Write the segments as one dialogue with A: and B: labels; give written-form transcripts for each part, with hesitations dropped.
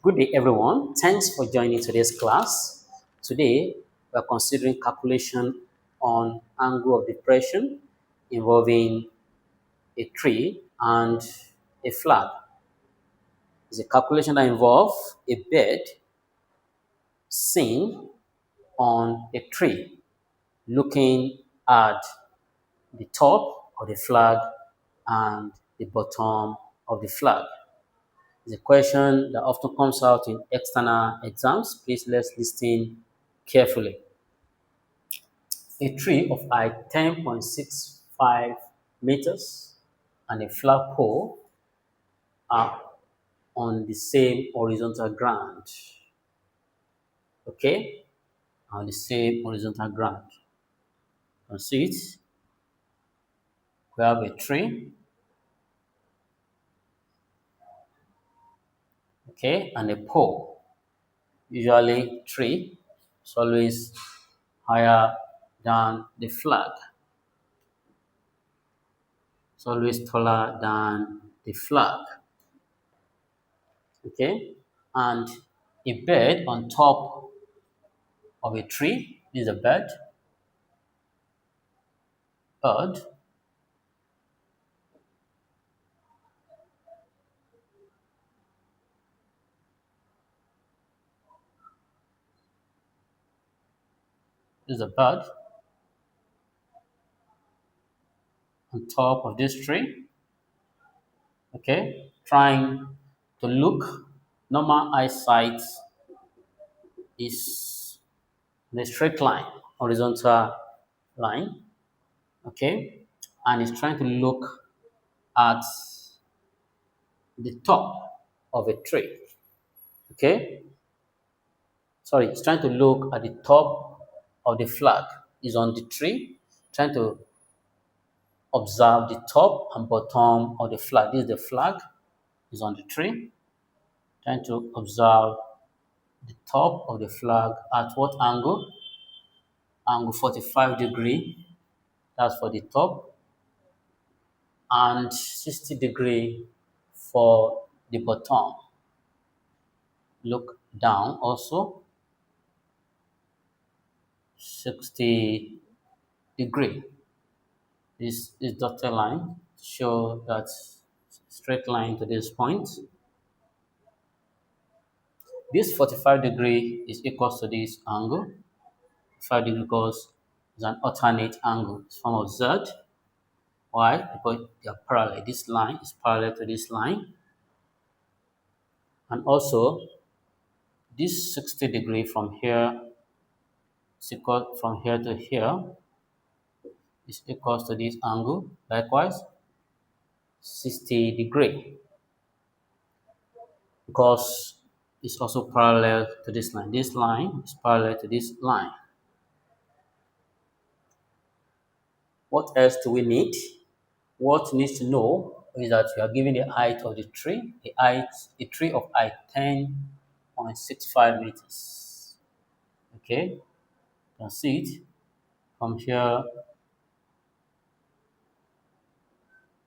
A: Good day, everyone. Thanks for joining today's class. Today, we are considering calculation on angle of depression involving a tree and a flag. It's a calculation that involves a bed seen on a tree, looking at the top of the flag and the bottom of the flag. It's a question that often comes out in external exams. Please let's listen carefully. A tree of height 10.65 meters and a flagpole are on the same horizontal ground. Okay? On the same horizontal ground. You can see it. We have a tree, okay, and a pole. Usually, tree is always higher than the flag. It's always taller than the flag. Okay? And a bird on top of a tree is a bird. Bird. Is a bird on top of this tree. Okay? Trying to look. Normal eyesight is in a straight line, horizontal line. Okay? And it's trying to look at the top of a tree. Okay? Sorry, it's trying to look at the top of the flag. Is on the tree, trying to observe the top and bottom of the flag. This is the flag, is on the tree, trying to observe the top of the flag at what angle? Angle 45 degree, that's for the top, and 60 degree for the bottom. Look down also, 60 degree. This dotted line show that straight line to this point. This 45 degree is equal to this angle. 5 degree because it's an alternate angle. It's form of Z. Why? Because they are parallel. This line is parallel to this line. And also, this 60 degree from here is equal from here to here is equal to this angle. Likewise, 60 degree because it's also parallel to this line. This line is parallel to this line. What else do we need? What you need to know is that you are given the height of the tree, a tree of height 10.65 meters. Okay, you can see it from here.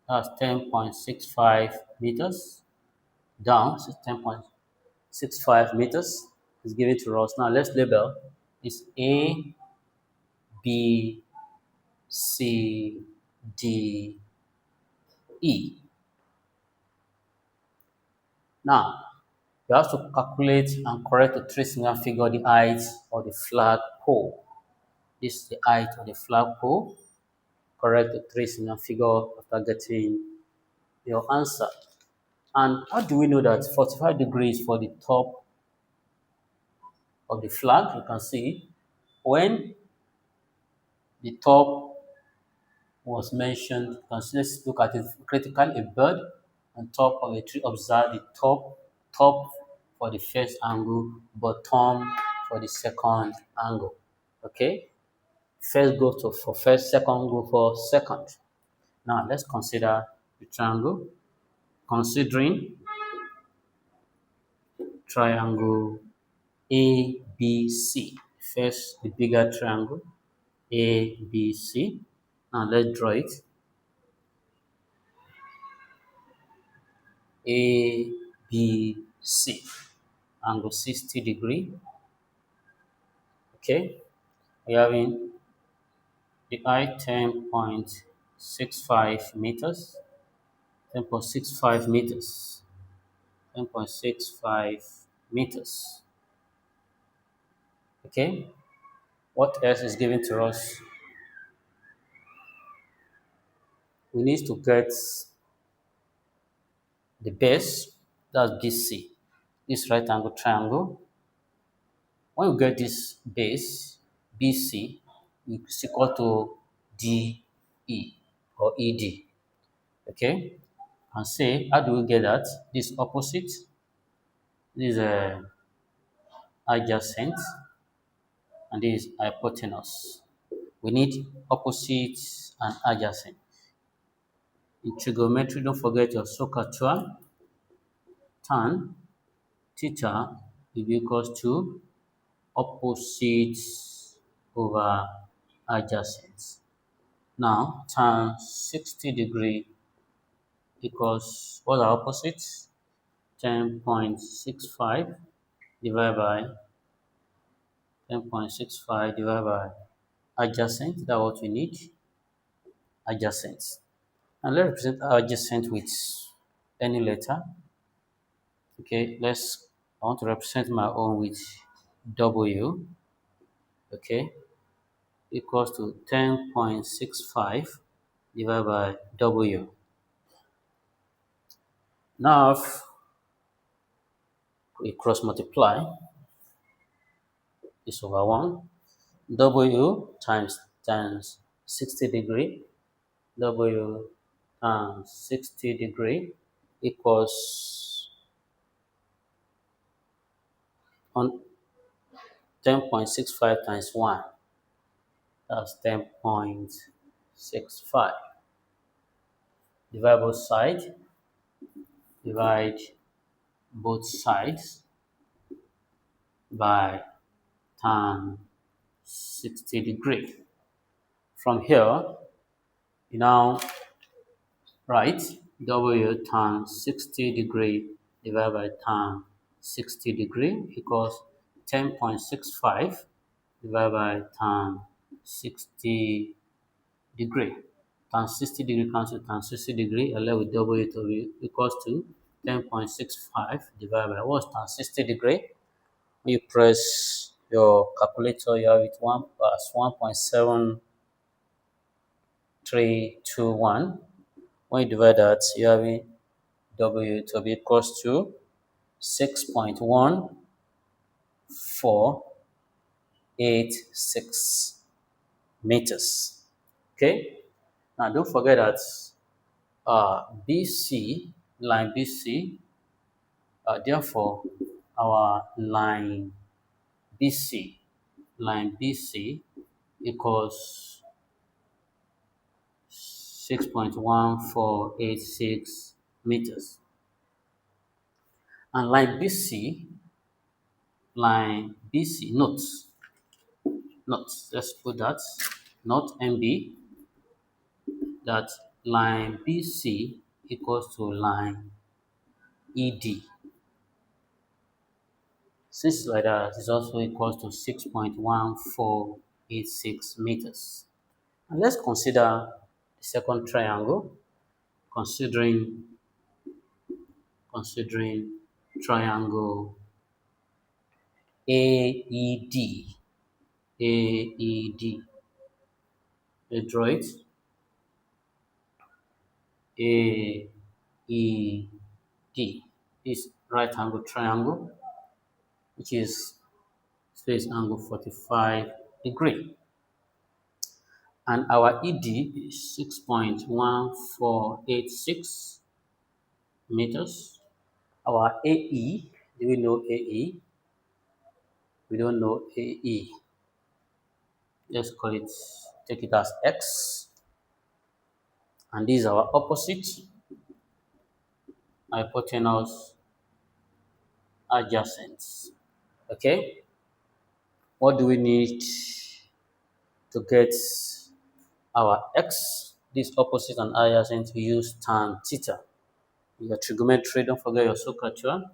A: That's 10.65 meters down, so 10.65 meters is given to us. Now let's label. It's A, B, C, D, E. Now, you have to calculate and correct the three-signal figure the height of the flagpole. This is the height of the flagpole. Correct the three-signal figure after getting your answer. And how do we know that 45 degrees for the top of the flag? You can see when the top was mentioned, let's look at it critically. A bird on top of a tree. Observe the top for the first angle, bottom for the second angle. Okay, first go to for first, second go for second. Now let's consider the triangle. Considering triangle ABC. First, the bigger triangle ABC. Now let's draw it. ABC. angle 60 degree. Okay, we are having the height 10.65 meters, 10.65 meters, 10.65 meters. Okay, what else is given to us? We need to get the base, that's BC, this right angle triangle. When we get this base, BC, is equal to DE or ED. Okay? And say, how do we get that? This opposite, this is adjacent, and this is hypotenuse. We need opposites and adjacent. In trigonometry, don't forget your SOHCAHTOA. Tan theta will be equals to opposites over adjacent. Now, tan 60 degree equals what are opposites? 10.65 divided by 10.65 divided by adjacent. That's what we need. Adjacent. And let's represent adjacent with any letter. Okay, I want to represent my own with W. Okay, equals to 10.65 divided by W. Now, if we cross multiply this over 1, W times 60 degree, W times 60 degree equals on 10.65 times 1. That's 10.65. Divide both sides. Divide both sides by tan 60 degree. From here, you now write W tan 60 degree divided by tan 60 degree equals 10.65 divided by tan 60 degree. Tan 60 degree cancel tan 60 degree, and left with W to be equals to 10.65 divided by what's tan 60 degree? When you press your calculator, you have it 1 plus 1.7321. When you divide that, you have it W to be equals to 6.1486 meters. Okay? Now don't forget that BC, line BC, therefore our line BC equals 6.1486 meters. And line BC, note, let's put that, not MB, that line BC equals to line ED. Since like that, it's also equals to 6.1486 meters. And let's consider the second triangle, considering triangle AED. AED. Let's draw it. AED is right angle triangle, which is space angle 45 degree. And our ED is 6.1486 meters. Our AE, do we know AE? We don't know AE. Let's call it, take it as X. And this is our opposite, hypotenuse, adjacent. Okay? What do we need to get our X? This opposite and adjacent, we use tan theta. Your trigonometry, don't forget your SOHCAHTOA.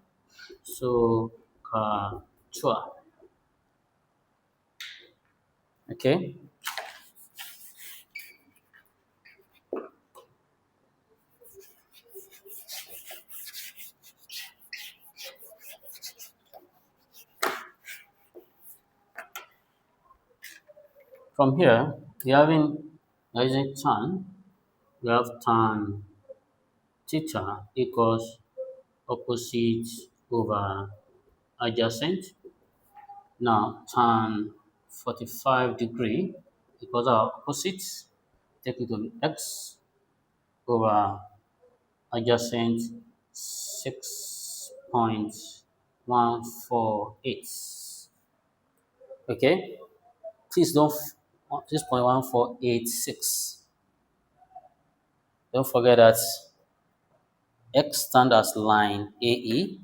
A: So Katua. Okay. From here, we are using tan. We have tan theta equals opposite over adjacent. Now tan 45 degree equals our opposite. Take it to be x over adjacent 6.148. Okay, please don't 6.1486. Don't forget that x stands as line AE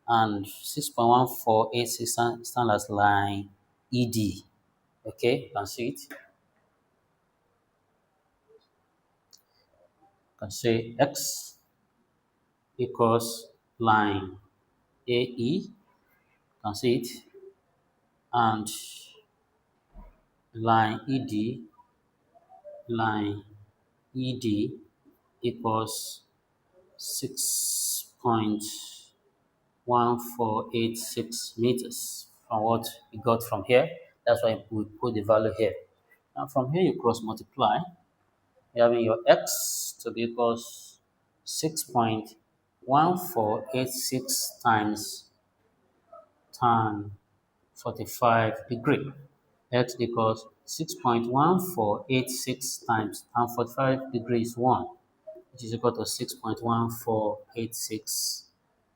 A: and 6.1486 stand as line ED. Okay, you can see it. You can say x equals line AE. You can see it. And line ED equals 6.1486 meters from what we got from here. That's why we put the value here. And from here you cross multiply. You have your x to be equals 6.1486 times tan 45 degree. X equals 6.1486 times tan 45 degrees 1, which is equal to 6.1486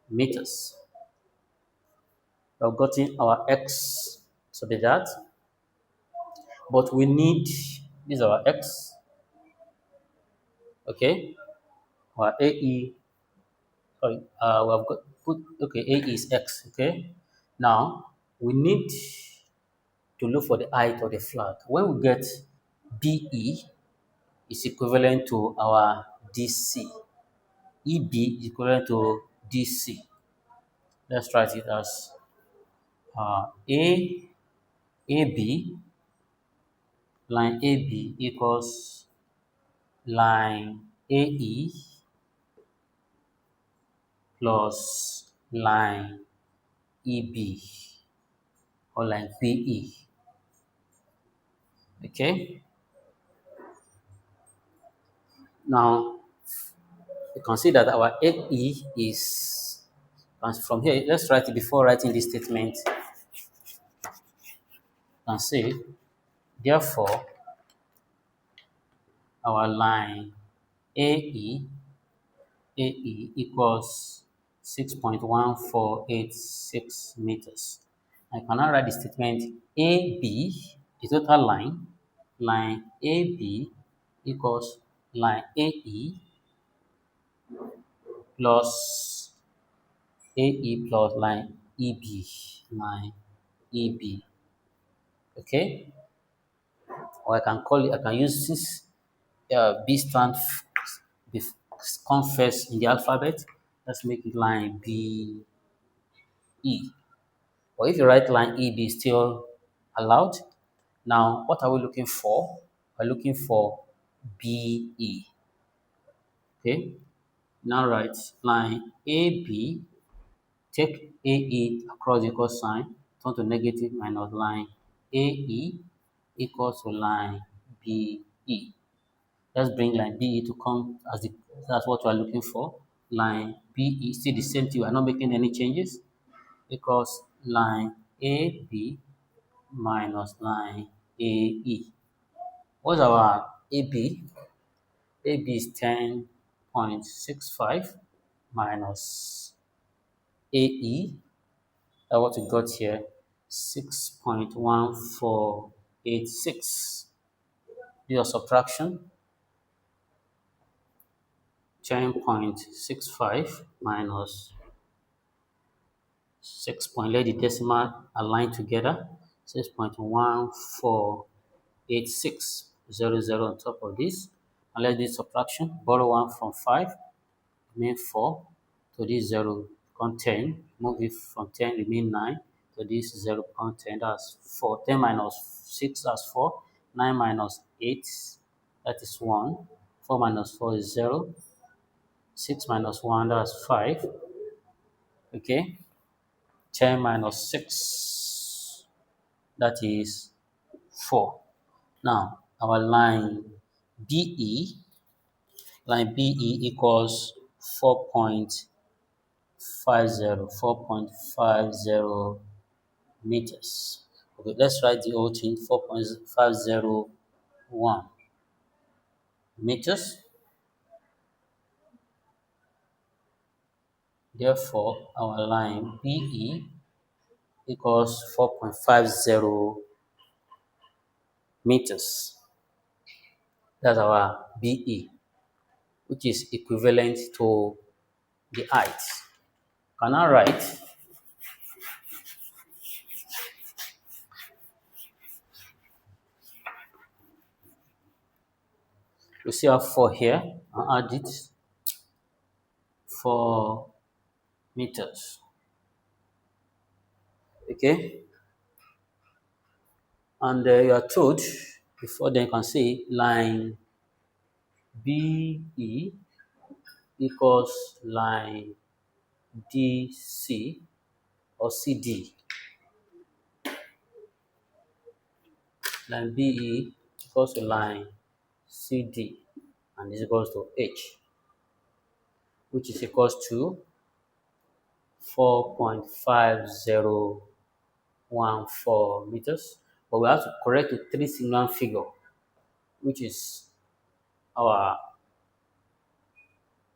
A: meters. We've gotten our x to be that, but we need, this is our x, okay? Our AE, sorry, we have got put, okay, AE is x, okay? Now, we need to look for the height of the flag. When we get BE is equivalent to our DC. EB is equivalent to DC. Let's write it as AB, line AB equals line AE plus line EB or line BE. Okay? Now, you can see that our AE is, from here, let's write it before writing this statement. You can see, therefore, our line AE equals 6.1486 meters. I can now write the statement AB, the total line AB equals line AE plus line line EB. Okay? Or I can use this B stand come first in the alphabet. Let's make it line BE. Or if you write line EB, still allowed. Now, what are we looking for? We're looking for BE. Okay. Now write line AB. Take AE across the equal sign. Turn to negative minus line AE equals to line BE. Let's bring line BE to come as that's what we are looking for. Line BE, still the same thing. We are not making any changes. Equals line AB minus line AE. What's our AB? AB is 10.65 minus AE. That's what we got here, 6.1486. Do your subtraction. 10.65 minus 6. Let the decimal align together. 6.1486. 0 on top of this. And let's do subtraction. Borrow 1 from 5. Remain 4. To this 0 content, move it from 10 remain 9 to this 0 content, that's 4. 10 minus 6, that's 4. 9 minus 8, that is 1. 4 minus 4 is 0. 6 minus 1, that's 5. Okay. 10 minus 6, that is 4. Now, our line BE equals 4.50 meters. Okay, let's write the whole thing, 4.501 meters. Therefore, our line BE equals 4.50 meters. That's our BE, which is equivalent to the height. Can I write? We still have 4 here. I'll add it. 4 meters. Okay? And you are told, before then you can say line BE equals line DC or CD. Line BE equals to line CD and is equals to H, which is equals to 4.5014 meters. But we have to correct the 3 signal figure, which is our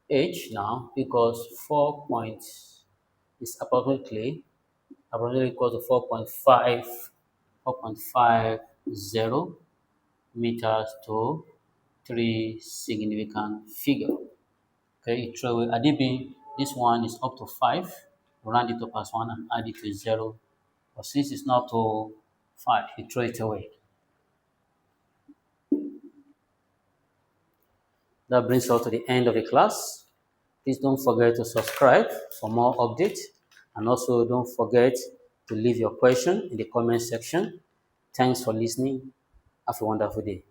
A: H now, because 4 point is approximately equal to 4.50 meters to 3 significant figure. Okay, throw away addition. This one is up to 5. Round it up as 1 and add it to 0. But since it's not to 5, you throw it away. That brings us to the end of the class. Please don't forget to subscribe for more updates. And also don't forget to leave your question in the comment section. Thanks for listening. Have a wonderful day.